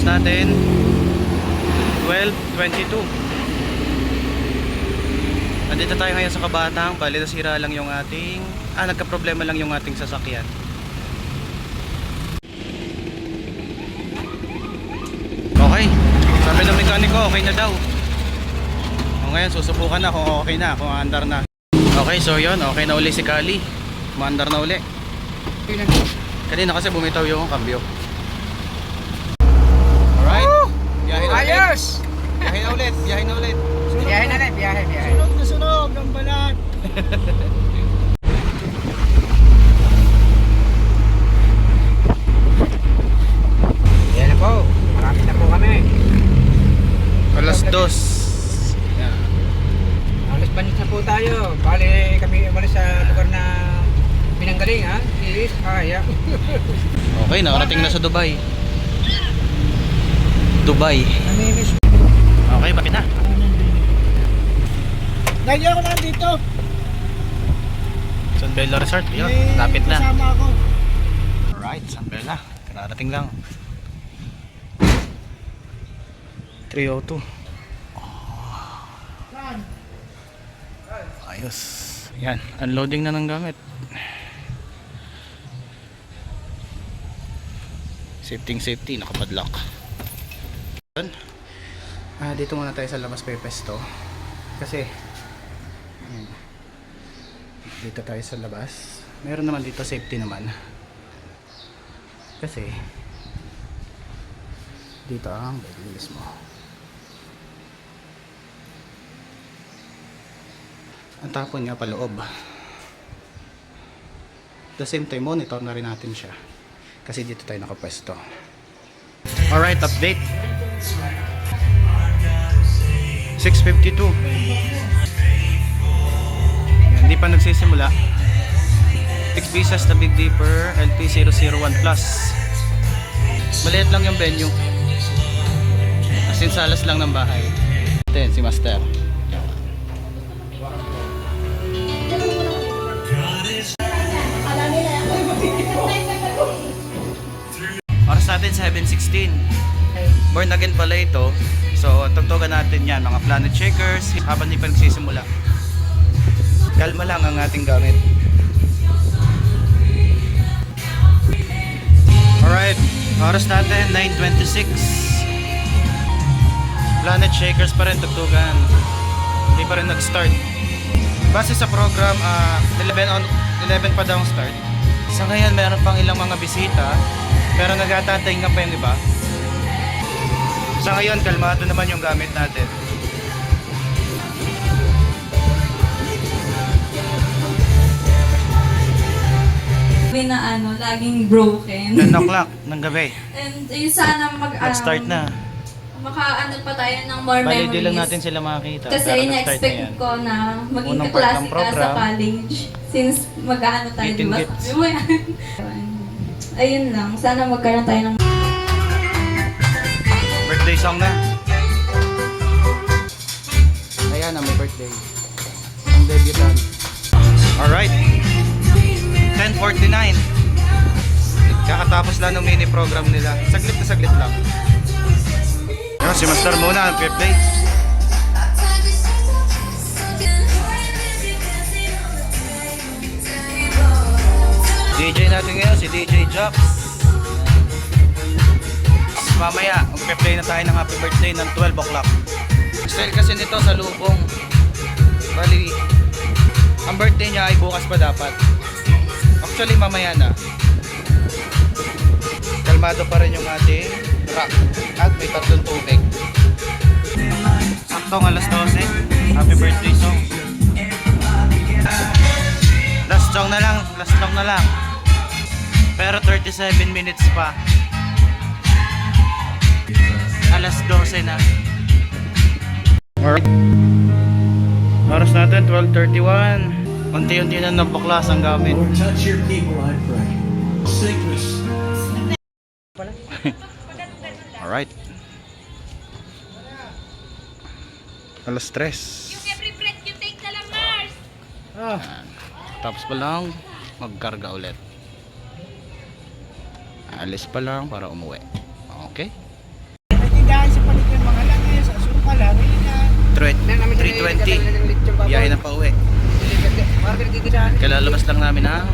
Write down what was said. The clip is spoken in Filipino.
oras natin 12:22. Nandito tayo ngayon sa Kabatang. Bali nasira lang yung ating nagka-problema lang yung ating sasakyan. Okay, sabi ng mekaniko okay na daw. Ngayon susubukan na kung okay na, kung andar na. Okay, so yun, okay na uli si Kali. Maandar na uli. Kanina kasi bumitaw yung kambyo. Alright, biyahe na ulit. Ayos! Biyahe na ulit, biyahe na ulit. Biyahe na ulit, biyahe. Sunog na sunog ang balat. Yan na po, marami na po kami. Alas 2. Alas panis na po tayo. Bali kami umalis sa lugar na pinanggaling ha. Iris, kaya. Okay, nakarating na sa Dubai. Dubai. Namimis. Okay, bakit na? Lagi ako nandito. San Bella Resort, yun, May lapit na. kasama ako. Alright, San Bella. Kararating lang. 3:02. Saan? Ayos. Yan, unloading na ng gamit. Safety, nakapadlock. Dito muna tayo sa labas pepesto. Kasi dito tayo sa labas. Meron naman dito safety naman. Kasi dito ang bed mismo. Ang tapon niya paloob. At the same time, monitor na rin natin siya. Kasi dito tayo nakapwesto. Alright, update. 6:52. Yan, hindi pa nagsisimula. 6 visas na Big Dipper LP001 Plus. Maliit lang yung venue. As in salas lang ng bahay. Then, si Master. Oras natin 7:16. Born again pala ito. So tugtugan natin yan, mga planet shakers habang di pa nagsisimula. Kalma lang ang ating gamit. Alright, oras natin 9:26. Planet shakers pa rin tugtugan. Hindi pa rin nag-start. Base sa program, 11 pa daw ang start. Sa ngayon meron pang ilang mga bisita, pero nagtatantay nga pa yung iba. Sa ngayon, kalmado naman yung gamit natin. Na laging broken. 10 o'clock ng gabi. And yun sana Nag-start na. pa tayo ng more Bali, memories. di lang natin sila makakita. Kasi pero nag-start na ina-expect yan. ko na maging Unang part ng kaklase ka sa program. college. Since tayo, 18 diba? gifts. Sabi mo yan. Ayun lang. Sana magkaroon tayo ng Birthday song na. Ayan, may birthday. Ang debutant. Alright. 10:49. Kakatapos lang ng mini program nila. Saglit na saglit lang. Ayan, si Master muna ang birthday. DJ natin ngayon, si DJ Jax. Mamaya, mag-play na tayo ng happy birthday ng 12 o'clock. Style kasi nito sa lubong. Bali, ang birthday niya ay bukas pa dapat. Actually, mamaya na. Kalmado pa rin yung ating rock. At may tatlong tubig. Saktong alas 12. Happy birthday song. Last song na lang. Pero 37 minutes pa. Alas 12 na. Alright. Oras natin 12:31. Unti-unti na nabaklas ang gamit. Lord, touch your people, I pray. Sickness. Alright. Alas 3. Yung every breath you take na lang, Mars! Tapos pa lang magkarga ulit. Alis pa lang para umuwi. Okay? biyahe sa paligid ng mga langis, asukal, harina. 320. Biyahe na pa uwi. Market dito sa Kalalabas lang namin ng